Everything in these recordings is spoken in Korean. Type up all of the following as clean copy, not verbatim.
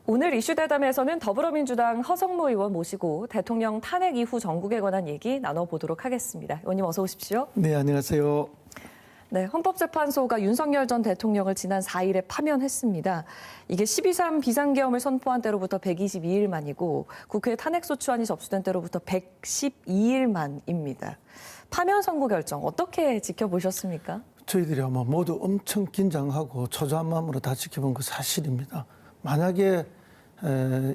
오늘 이슈대담에서는 더불어민주당 허성모 의원 모시고 대통령 탄핵 이후 정국에 관한 얘기 나눠보도록 하겠습니다. 의원님 어서 오십시오. 네, 안녕하세요. 네, 헌법재판소가 윤석열 전 대통령을 지난 4일에 파면했습니다. 이게 12.3 비상계엄을 선포한 때로부터 122일 만이고 국회 탄핵소추안이 접수된 때로부터 112일 만입니다. 파면 선고 결정 어떻게 지켜보셨습니까? 저희들이 아마 모두 엄청 긴장하고 초조한 마음으로 다 지켜본 그 사실입니다. 만약에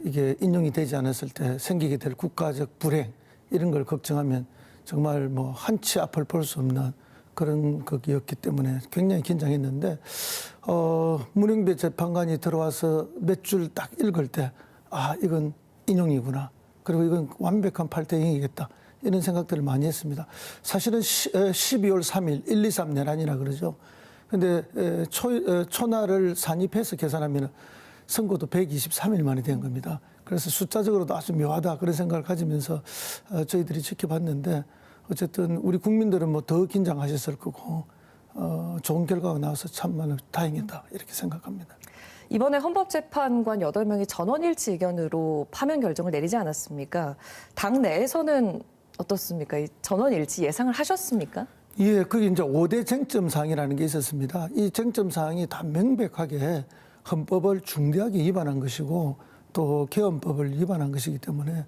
이게 인용이 되지 않았을 때 생기게 될 국가적 불행 이런 걸 걱정하면 정말 뭐 한치 앞을 볼 수 없는 그런 것이었기 때문에 굉장히 긴장했는데 문영배 재판관이 들어와서 몇 줄 딱 읽을 때 아 이건 인용이구나. 그리고 이건 완벽한 8대 0이겠다. 이런 생각들을 많이 했습니다. 사실은 12월 3일 1, 2, 3 내란이라 그러죠. 근데 초날을 산입해서 계산하면 선고도 123일 만에 된 겁니다. 그래서 숫자적으로도 아주 묘하다 그런 생각을 가지면서 저희들이 지켜봤는데 어쨌든 우리 국민들은 뭐 더 긴장하셨을 거고 좋은 결과가 나와서 참 다행이다 이렇게 생각합니다. 이번에 헌법재판관 8명이 전원일치 의견으로 파면 결정을 내리지 않았습니까? 당 내에서는 어떻습니까? 이 전원일치 예상을 하셨습니까? 예, 그게 이제 5대 쟁점 사항이라는 게 있었습니다. 이 쟁점 사항이 다 명백하게 헌법을 중대하게 위반한 것이고 또 개헌법을 위반한 것이기 때문에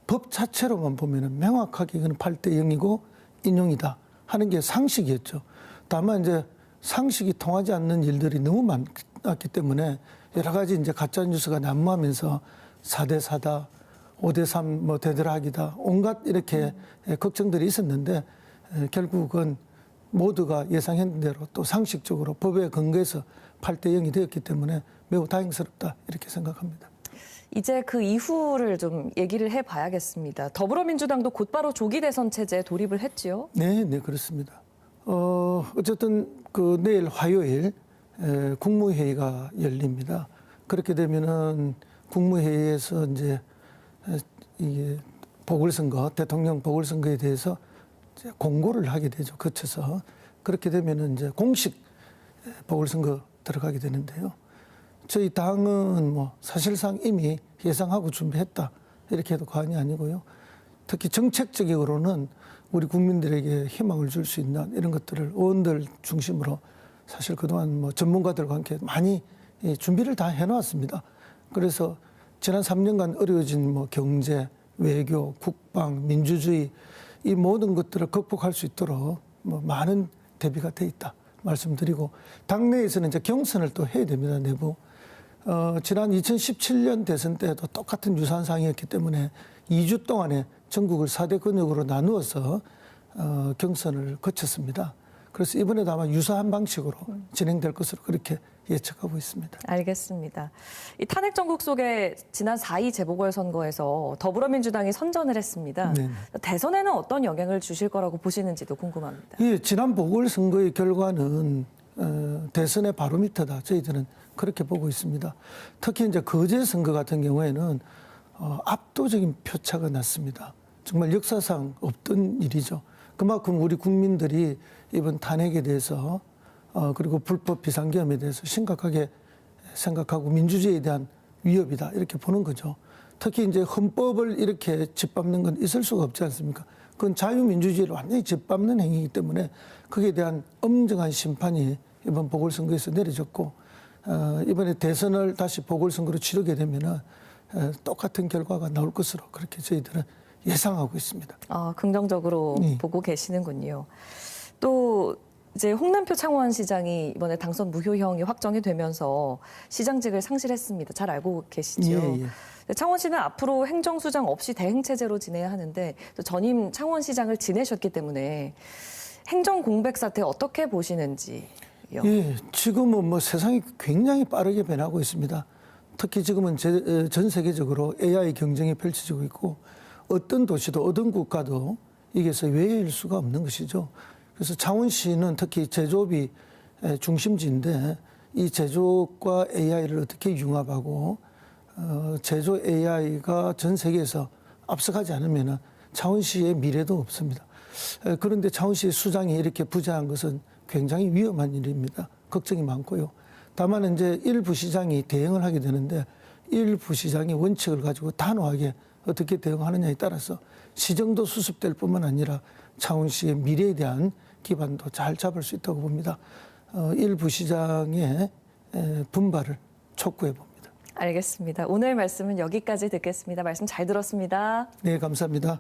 법 자체로만 보면은 명확하게 이건 8대 0이고 인용이다 하는 게 상식이었죠. 다만 이제 상식이 통하지 않는 일들이 너무 많았기 때문에 여러 가지 이제 가짜 뉴스가 난무하면서 4대 4다, 5대 3 뭐 되더락이다 온갖 이렇게 걱정들이 있었는데 결국은 모두가 예상했던 대로 또 상식적으로 법에 근거해서 8대 0이 되었기 때문에 매우 다행스럽다 이렇게 생각합니다. 이제 그 이후를 좀 얘기를 해봐야겠습니다. 더불어민주당도 곧바로 조기 대선 체제에 돌입을 했지요? 네, 네 그렇습니다. 어쨌든 그 내일 화요일 국무회의가 열립니다. 그렇게 되면은 국무회의에서 이제 이게 보궐선거, 대통령 보궐선거에 대해서 이제 공고를 하게 되죠. 거쳐서 그렇게 되면은 이제 공식 보궐선거 들어가게 되는데요. 저희 당은 뭐 사실상 이미 예상하고 준비했다 이렇게 해도 과언이 아니고요. 특히 정책적으로는 우리 국민들에게 희망을 줄 수 있는 이런 것들을 의원들 중심으로 사실 그동안 뭐 전문가들과 함께 많이 준비를 다 해놓았습니다. 그래서 지난 3년간 어려워진 뭐 경제, 외교, 국방, 민주주의 이 모든 것들을 극복할 수 있도록 뭐 많은 대비가 돼 있다 말씀드리고 당내에서는 이제 경선을 또 해야 됩니다. 내부. 지난 2017년 대선 때도 똑같은 유사한 상황이었기 때문에 2주 동안에 전국을 4대 권역으로 나누어서 경선을 거쳤습니다. 그래서 이번에도 아마 유사한 방식으로 진행될 것으로 그렇게 예측하고 있습니다. 알겠습니다. 이 탄핵 정국 속에 지난 4.2 재보궐선거에서 더불어민주당이 선전을 했습니다. 네. 대선에는 어떤 영향을 주실 거라고 보시는지도 궁금합니다. 예, 지난 보궐선거의 결과는 대선의 바로미터다. 저희들은 그렇게 보고 있습니다. 특히 이제 거제 선거 같은 경우에는 압도적인 표차가 났습니다. 정말 역사상 없던 일이죠. 그만큼 우리 국민들이 이번 탄핵에 대해서 그리고 불법 비상계엄에 대해서 심각하게 생각하고 민주주의에 대한 위협이다 이렇게 보는 거죠. 특히 이제 헌법을 이렇게 짓밟는 건 있을 수가 없지 않습니까? 그건 자유민주주의를 완전히 짓밟는 행위이기 때문에 거기에 대한 엄정한 심판이 이번 보궐선거에서 내려졌고 이번에 대선을 다시 보궐선거로 치르게 되면은 똑같은 결과가 나올 것으로 그렇게 저희들은 예상하고 있습니다. 긍정적으로 네. 보고 계시는군요. 또 이제 홍남표 창원시장이 이번에 당선 무효형이 확정이 되면서 시장직을 상실했습니다. 잘 알고 계시죠? 예, 예. 창원시는 앞으로 행정수장 없이 대행체제로 지내야 하는데 또 전임 창원시장을 지내셨기 때문에 행정공백 사태 어떻게 보시는지요? 예, 지금은 뭐 세상이 굉장히 빠르게 변하고 있습니다. 특히 지금은 전 세계적으로 AI 경쟁이 펼쳐지고 있고 어떤 도시도 어떤 국가도 이게서 외일 수가 없는 것이죠. 그래서 창원시는 특히 제조업이 중심지인데 이 제조업과 AI를 어떻게 융합하고 제조 AI가 전 세계에서 앞서가지 않으면 창원시의 미래도 없습니다. 그런데 창원시 수장이 이렇게 부재한 것은 굉장히 위험한 일입니다. 걱정이 많고요. 다만 이제 일부 시장이 대응을 하게 되는데 일 부시장이 원칙을 가지고 단호하게 어떻게 대응하느냐에 따라서 시정도 수습될 뿐만 아니라 창원시의 미래에 대한 기반도 잘 잡을 수 있다고 봅니다. 일 부시장의 분발을 촉구해 봅니다. 알겠습니다. 오늘 말씀은 여기까지 듣겠습니다. 말씀 잘 들었습니다. 네, 감사합니다.